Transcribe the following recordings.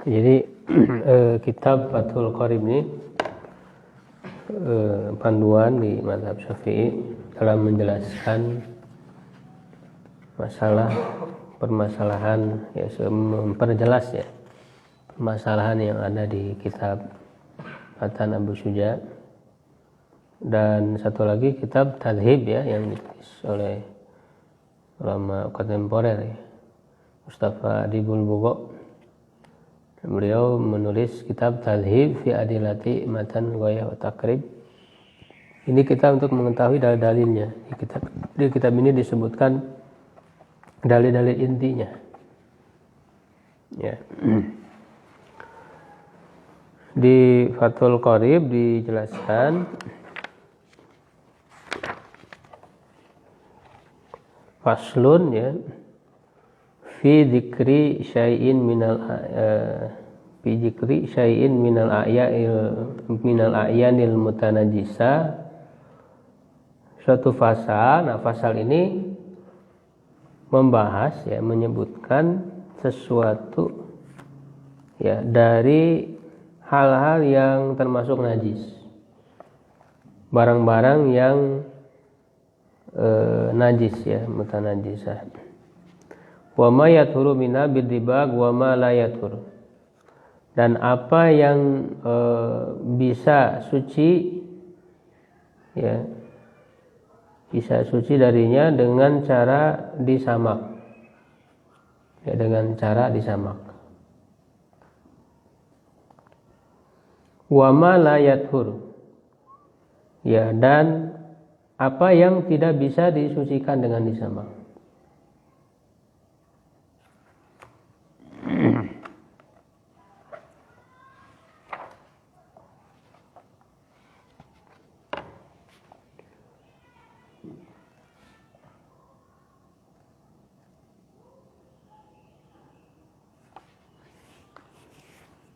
Jadi kitab Fathul Qorib ini panduan di mazhab Syafi'i dalam menjelaskan permasalahan ya, memperjelas ya permasalahan yang ada di kitab Matan Abu Syuja, dan satu lagi kitab Tadhib ya yang ditulis oleh ulama kontemporer ya, Mustafa Adibul Bugho. Beliau menulis kitab Tadhib fi Adilati Matan Ghayah wa Taqrib. Ini kita untuk mengetahui dalil-dalilnya. Di kitab ini disebutkan dalil-dalil intinya. Ya. Di Fathul Qorib dijelaskan faslun ya fi dzikri syai'in minal a'yanil mutanajjisa, suatu fasal. Nah, fasal ini membahas ya, menyebutkan sesuatu ya dari hal-hal yang termasuk najis, barang-barang yang najis ya, mutanajjisah. Wa ma yathuru minha bidibag wa ma la yathur, dan apa yang bisa suci ya, bisa suci darinya dengan cara disamak ya, dengan cara disamak. Wa ma la yathur ya, dan apa yang tidak bisa disucikan dengan disamak.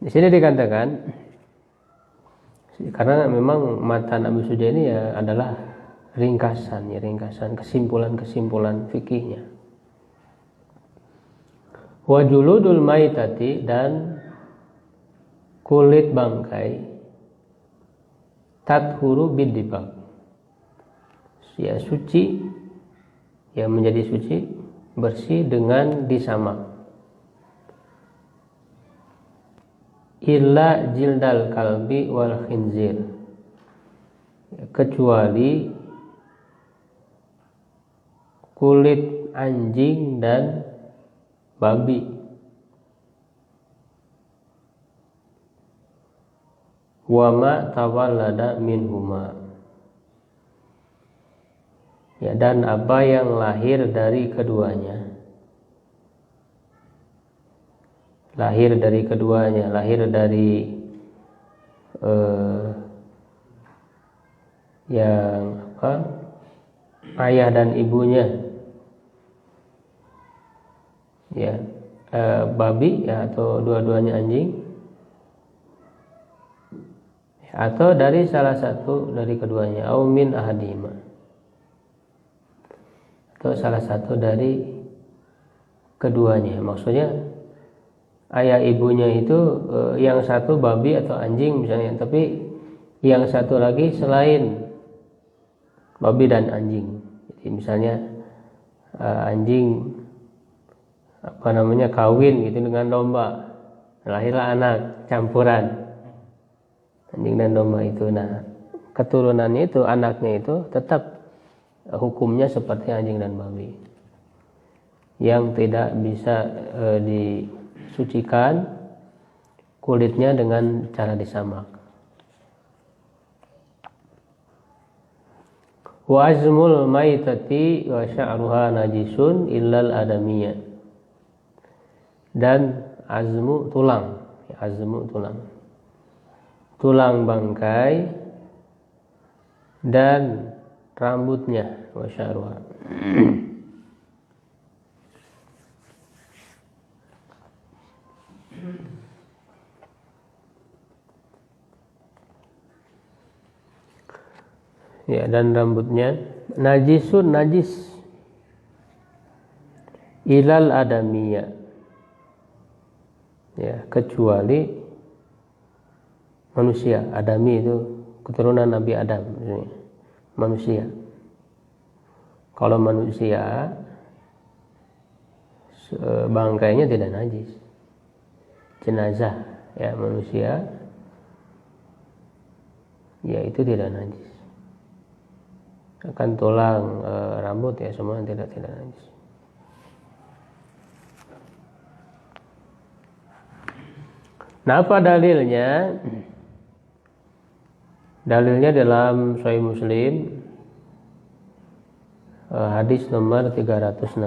Di sini dikatakan, karena memang Matan Abu Syuja ini ya adalah ringkasan kesimpulan-kesimpulan fikihnya. Wa juludul maitati, dan kulit bangkai, tathuru bidibag ya, suci ya, menjadi suci bersih dengan disamak. Illa jildal kalbi wal khinzir, kecuali kulit anjing dan babi. Wa ma tawallada minhuma ya, dan apa yang lahir dari keduanya. Lahir dari yang apa, ayah dan ibunya ya, babi ya, atau dua-duanya anjing, atau dari salah satu dari keduanya, au min ahadima, atau salah satu dari keduanya. Maksudnya ayah ibunya itu yang satu babi atau anjing misalnya, tapi yang satu lagi selain babi dan anjing. Jadi misalnya anjing kawin gitu dengan domba, lahirlah anak campuran anjing dan domba itu. Nah, keturunannya itu, anaknya itu tetap hukumnya seperti anjing dan babi, yang tidak bisa disucikan kulitnya dengan cara disamak. Wa azmul maitati wa sya'ruha najisun illal adamiyah, dan azmu tulang bangkai dan rambutnya, wa sya'ruha. Ya, dan rambutnya najisun, najis, ilal adamiyah ya, kecuali manusia. Adami itu keturunan Nabi Adam, manusia. Kalau manusia bangkainya tidak najis, jenazah ya manusia ya itu tidak najis. Akan tulang, rambut ya semua tidak najis. Nah, apa dalilnya? Dalilnya dalam Sahih Muslim, hadis nomor 316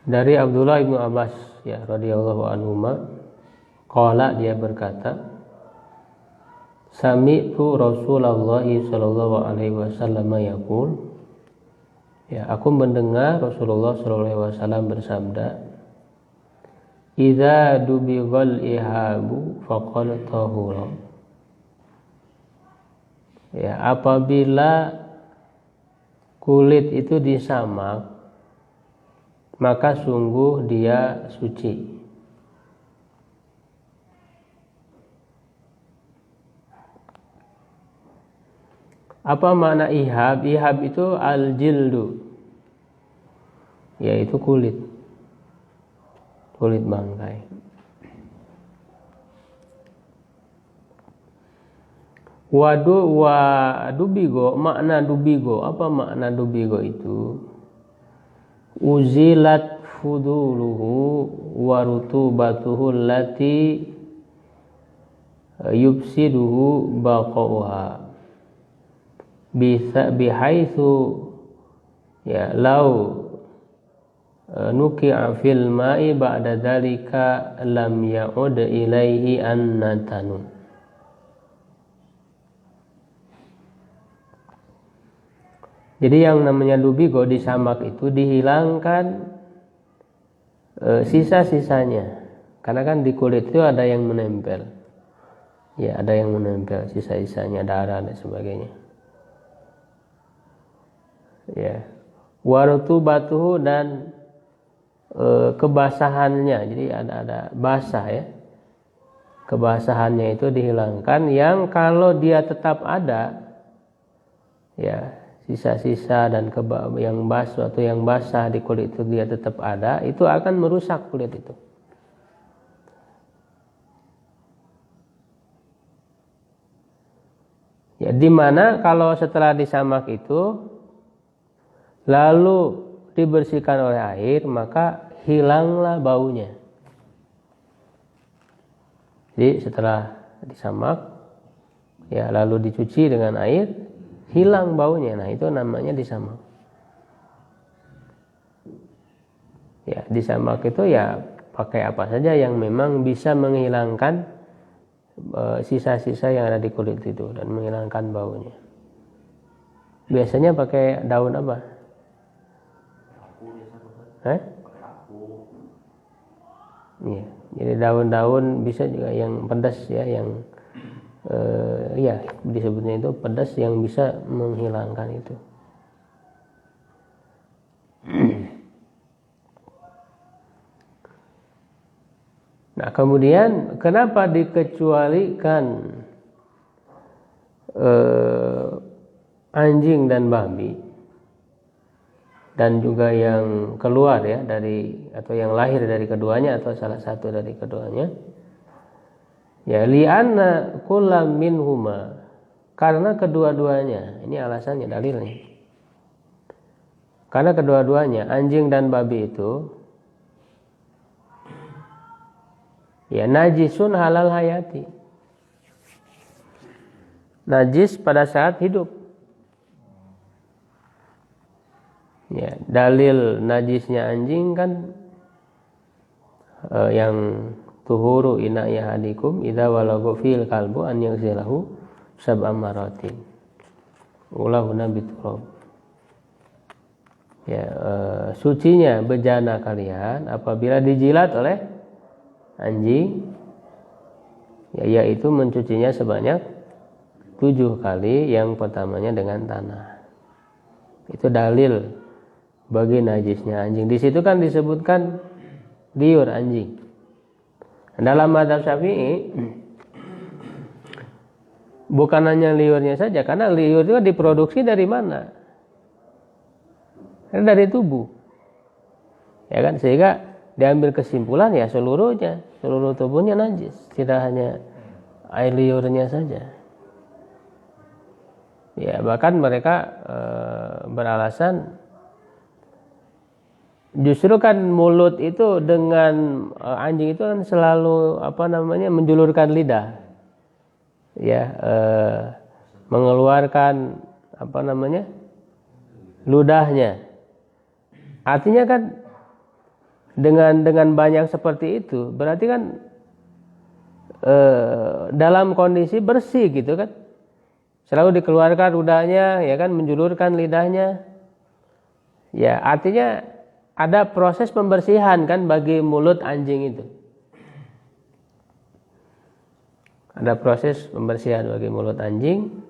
dari Abdullah ibnu Abbas ya radhiyallahu anhuma, qala, dia berkata, sami'tu Rasulullah sallallahu alaihi wasallam yaqul, ya, aku mendengar Rasulullah sallallahu alaihi wasallam bersabda, idza dubighal ihabu faqad tahura. Ya, apabila kulit itu disamak, maka sungguh dia suci. Apa makna ihab? Ihab itu al-jildu, yaitu kulit bangkai. Dubigo, makna dubigo, apa makna dubigo itu? Uzilat fuduluhu wa rutubatuhu allati yubsiduhu baqauha bihaitsu ya lau nuki'a fil ma'i ba'da dzalika lam ya'ud ilaihi annatanu. Jadi yang namanya dubigo disamak itu dihilangkan sisa-sisanya, karena kan di kulit itu ada yang menempel, ya ada yang menempel sisa-sisanya, darah dan sebagainya. Ya, warutubatuhu, dan kebasahannya, jadi ada basah ya, kebasahannya itu dihilangkan. Yang kalau dia tetap ada, ya sisa-sisa dan yang basah atau yang basah di kulit itu dia tetap ada, itu akan merusak kulit itu. Ya, dimana kalau setelah disamak itu lalu dibersihkan oleh air, maka hilanglah baunya. Jadi setelah disamak ya lalu dicuci dengan air, hilang baunya. Nah, itu namanya disamak. Ya, disamak itu ya pakai apa saja yang memang bisa menghilangkan sisa-sisa yang ada di kulit itu dan menghilangkan baunya. Biasanya pakai daun apa? Iya, jadi daun-daun bisa juga yang pedas ya, yang ya disebutnya itu pedas, yang bisa menghilangkan itu. Nah, kemudian kenapa dikecualikan anjing dan babi dan juga yang keluar ya dari, atau yang lahir dari keduanya atau salah satu dari keduanya? Ya, li'anna kullam minhuma, karena kedua-duanya, ini alasannya, dalilnya. Karena kedua-duanya, anjing dan babi itu ya najisun halal hayati, najis pada saat hidup. Ya, dalil najisnya anjing kan yang tuhuru ina'ya hadikum idza walagha fil kalbu an yaghsilahu sab'a maratin ulahuna biturab. Ya, sucinya bejana kalian apabila dijilat oleh anjing, ya, yaitu mencucinya sebanyak 7 kali, yang pertamanya dengan tanah. Itu dalil bagi najisnya anjing. Di situ kan disebutkan liur anjing. Dalam mazhab Syafi'i bukan hanya liurnya saja, karena liur itu diproduksi dari mana? Dari tubuh. Ya kan, sehingga diambil kesimpulan ya seluruhnya, seluruh tubuhnya najis, tidak hanya air liurnya saja. Ya, bahkan mereka beralasan justru kan mulut itu dengan anjing itu kan selalu menjulurkan lidah, ya, mengeluarkan ludahnya. Artinya kan dengan banyak seperti itu berarti kan dalam kondisi bersih gitu kan, selalu dikeluarkan ludahnya, ya kan, menjulurkan lidahnya. Ya, artinya ada proses pembersihan kan bagi mulut anjing itu. Ada proses pembersihan bagi mulut anjing,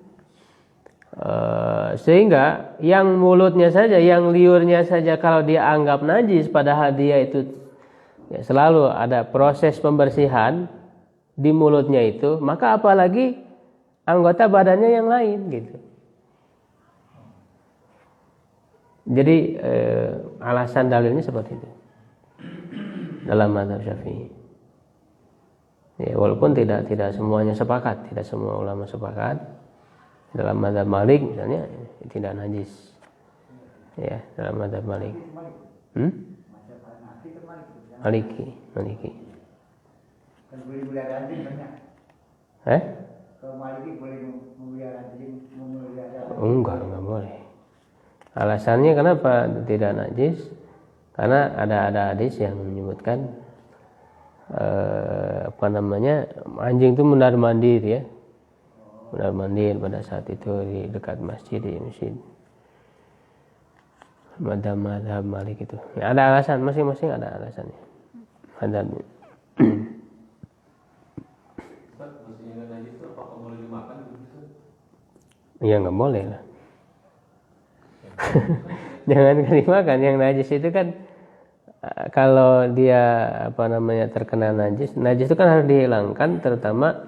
sehingga yang mulutnya saja, yang liurnya saja kalau dia anggap najis, padahal dia itu ya, selalu ada proses pembersihan di mulutnya itu, maka apalagi anggota badannya yang lain gitu. Jadi alasan dalilnya seperti itu dalam mazhab Syafi'i. Ya, walaupun tidak semuanya sepakat, tidak semua ulama sepakat. Dalam mazhab Malik misalnya tidak najis. Ya, dalam mazhab Malik. Maliki. Kan boleh melihara anjing banyak. Kalau Maliki boleh memelihara anjing, Enggak boleh. Alasannya kenapa tidak najis? Karena ada hadis yang menyebutkan anjing itu mundar mandir ya, mundar mandir pada saat itu di dekat masjid, di masjid madhab Malik itu. Ya, ada alasan, masing-masing ada alasannya. Madhabnya. Ya nggak boleh lah. Jangan dimakan. Yang najis itu kan kalau dia terkena najis itu kan harus dihilangkan, terutama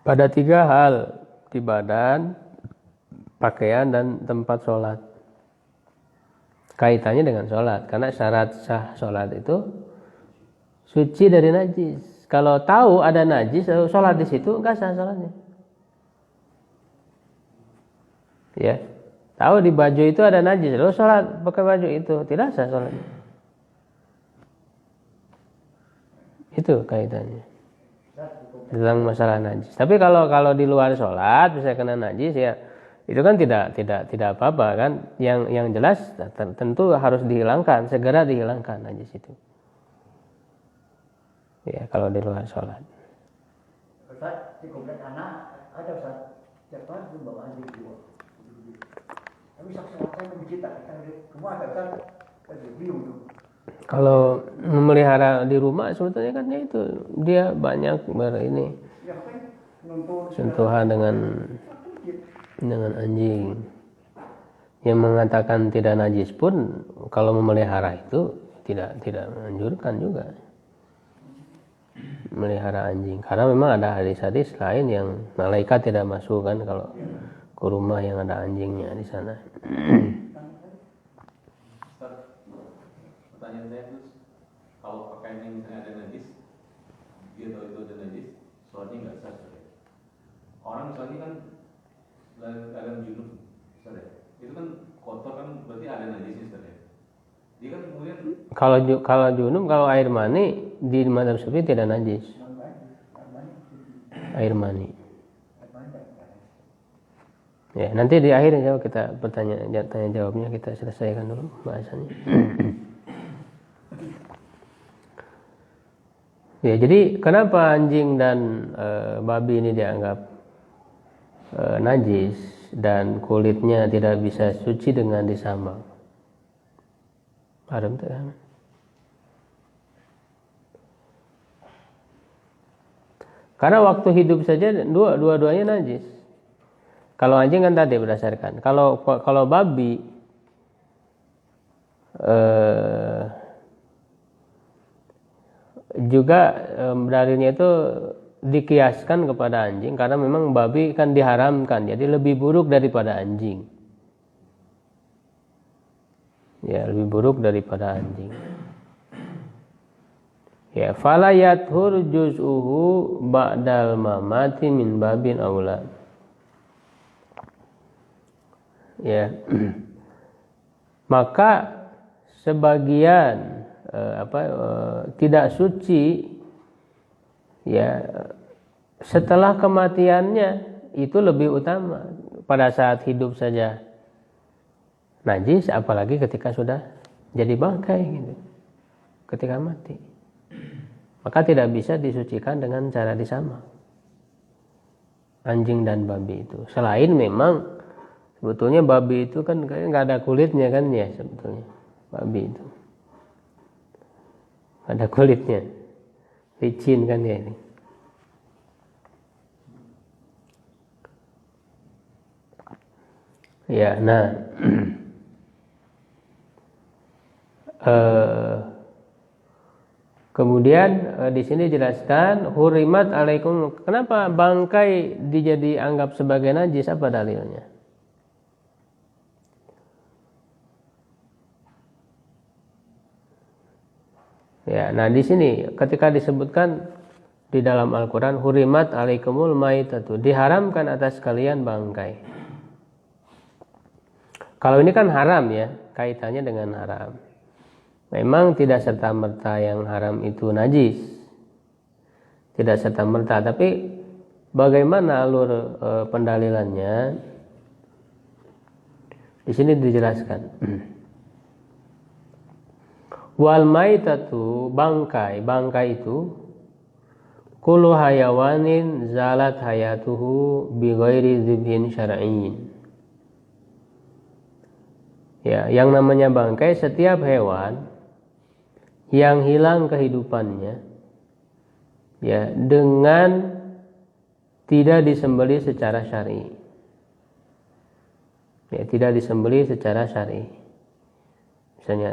pada 3 hal: di badan, pakaian, dan tempat sholat. Kaitannya dengan sholat, karena syarat sah sholat itu suci dari najis. Kalau tahu ada najis sholat di situ nggak sah sholatnya. Ya. Tahu di baju itu ada najis, lalu sholat pakai baju itu, tidak sah sholatnya. Itu kaitannya tentang masalah najis. Tapi kalau di luar sholat bisa kena najis, ya itu kan tidak apa-apa kan. Yang jelas tentu harus dihilangkan, segera dihilangkan najis itu. Ya, kalau di luar sholat. Ustaz, di komplek anak ada Ustaz, tiap hari itu bawa anjing keluar. Tapi saksi-saksi mencerita, semua ada Ustaz, bingung tuh. Kalau memelihara di rumah sebetulnya kan itu dia banyak sentuhan dengan anjing. Yang mengatakan tidak najis pun kalau memelihara itu tidak menganjurkan juga melihara anjing, karena memang ada hadis-hadis lain yang malaikat tidak masuk kan kalau ke rumah yang ada anjingnya di sana. Pertanyaan saya itu, kalau pakaiannya misalnya ada najis, dia tahu itu ada najis, sholatnya nggak sah. Orang misalnya kan dalam junub, itu kan kotor kan, berarti ada najisnya. Dia kan kemudian kalau junub, kalau air mani di mazhab Syafi'i tidak najis. Air mani. Ya, nanti di akhir jawab kita tanya jawabnya kita selesaikan dulu bahasannya. Ya, jadi kenapa anjing dan babi ini dianggap najis dan kulitnya tidak bisa suci dengan disambal? Haram tak? Karena waktu hidup saja dua-duanya najis. Kalau anjing kan tadi berdasarkan. Kalau babi juga dalilnya itu dikiaskan kepada anjing karena memang babi kan diharamkan, jadi lebih buruk daripada anjing. Ya, lebih buruk daripada anjing. Ya, fala yathur juz'uhu ba'dal mamati min babin aula. Ya. Maka sebagian tidak suci ya setelah kematiannya itu lebih utama. Pada saat hidup saja najis, apalagi ketika sudah jadi bangkai gitu, ketika mati, maka tidak bisa disucikan dengan cara disama anjing dan babi itu. Selain memang sebetulnya babi itu kan kayaknya nggak ada kulitnya kan ya, sebetulnya babi itu ada kulitnya, licin kan ya ini. Ya, nah kemudian di sini jelaskan hurimat alaikum. Kenapa bangkai dianggap sebagai najis? Apa dalilnya? Ya, nah di sini ketika disebutkan di dalam Al-Quran hurimat alaikumul maitatu, diharamkan atas kalian bangkai. Kalau ini kan haram ya, kaitannya dengan haram. Memang tidak serta-merta yang haram itu najis, tidak serta-merta. Tapi bagaimana alur pendalilannya? Di sini dijelaskan. Wal maitatu, bangkai itu kullu hayawanin zalat hayatuhu bi ghairi dzibhin syar'iyyin. Ya, yang namanya bangkai setiap hewan yang hilang kehidupannya ya dengan tidak disembelih secara syar'i. Ya, tidak disembelih secara syar'i. Misalnya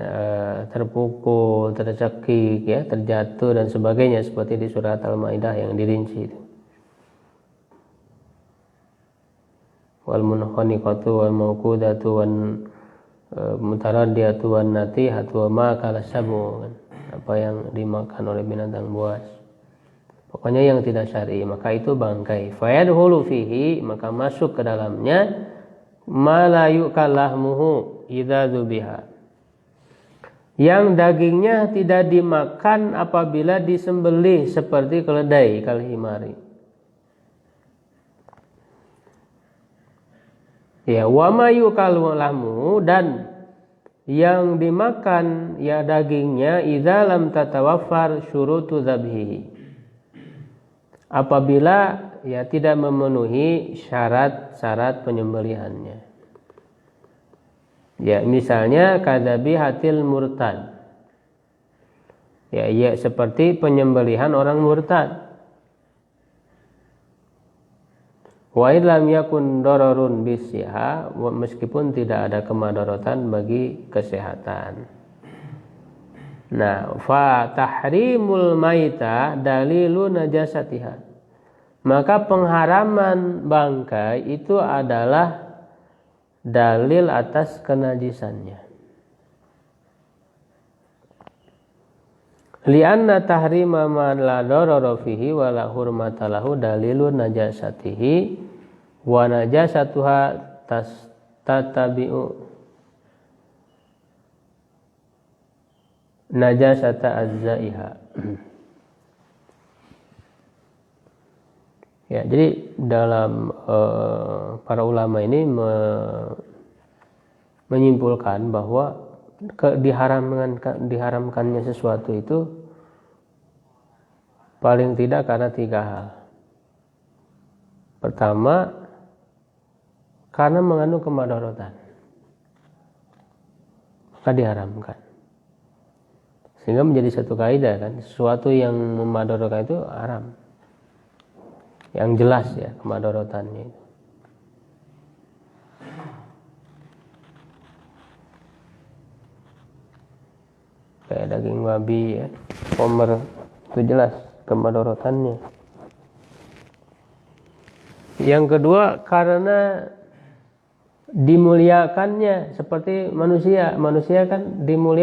terpukul, tercekik, ya, terjatuh dan sebagainya seperti di surat Al-Maidah yang dirinci itu. Wal munkhaniqatu wal mawqudatu wan mutaraddiyatu wan natihatu wa ma kala sabu, kan? Apa yang dimakan oleh binatang buas. Pokoknya yang tidak syar'i, maka itu bangkai. Fayadkhulu fihi, maka masuk ke dalamnya ma la yukalahmuhu idza dzubiha, yang dagingnya tidak dimakan apabila disembelih seperti keledai, kalhimari. Ya, wa ma yukalu lahmu, dan yang dimakan ya dagingnya idza lam tatawaffar syurutu dzabhi, apabila ya tidak memenuhi syarat-syarat penyembelihannya. Ya, misalnya kadzabi hatil murtad. Ya, seperti penyembelihan orang murtad. Wa illam yakun dararun bisiha, meskipun tidak ada kemadharatan bagi kesehatan. Nah, fa tahrimul maita dalilu najasatiha. Maka pengharaman bangkai itu adalah dalil atas kenajisannya. Lianna tahrima ma la darara fihi wa la hurmata lahu dalilun najasatihi wa najasatuha tatabi'u najasata azzaiha. Ya, jadi dalam para ulama ini menyimpulkan bahwa diharamkannya sesuatu itu paling tidak karena 3 hal. Pertama, karena mengandung kemadharatan, maka diharamkan. Sehingga menjadi satu kaidah kan, sesuatu yang memadharatan itu haram. Yang jelas ya kemadharatannya itu. kayak daging babi ya, homer, itu jelas kemadorotannya. Yang kedua karena dimuliakannya seperti manusia kan dimuliakan